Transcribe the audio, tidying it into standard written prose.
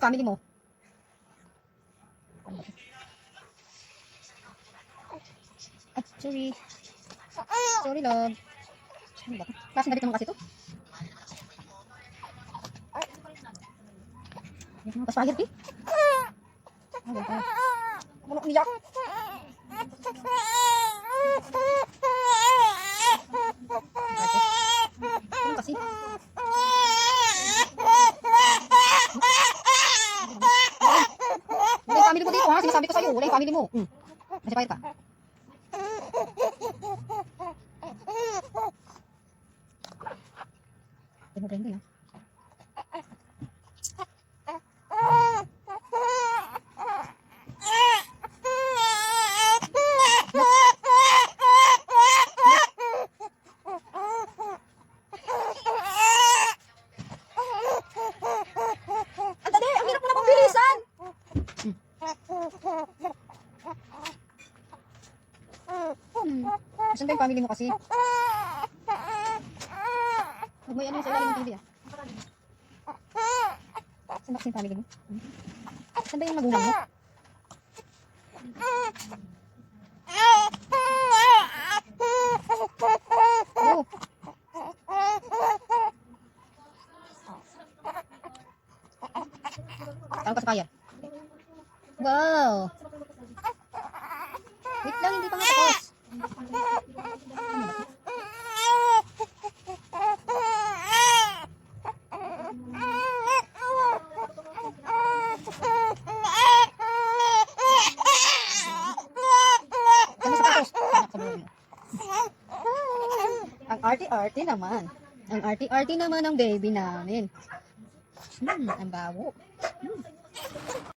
yung family mo? Ay, sorry. Sorry, love. Ano ba? Klaseng damit naman kasi ito. Yung mga pa-spaghetti. Ano ba? Ano umiyak? Ano kasi? Wala yung family mo dito ha. Sinasabi ko sa'yo. Wala yung family mo. Masipayat ka. Hindi mo Brenda ha. Ang dali! Ang hirap mo na pambilisan! Saan ba yung family mo kasi? Huwag mo yan sa ilalim ng TV ah. Saan ba kasi yung family mo? Saan ba yung magulang mo? Oh. Tawag ka sa kaya. Wow! Wait lang, hindi pa nga tapos. Ano sa tapos? Ang arty-arty naman. Ang arty-arty naman ng baby namin. Ang bawo.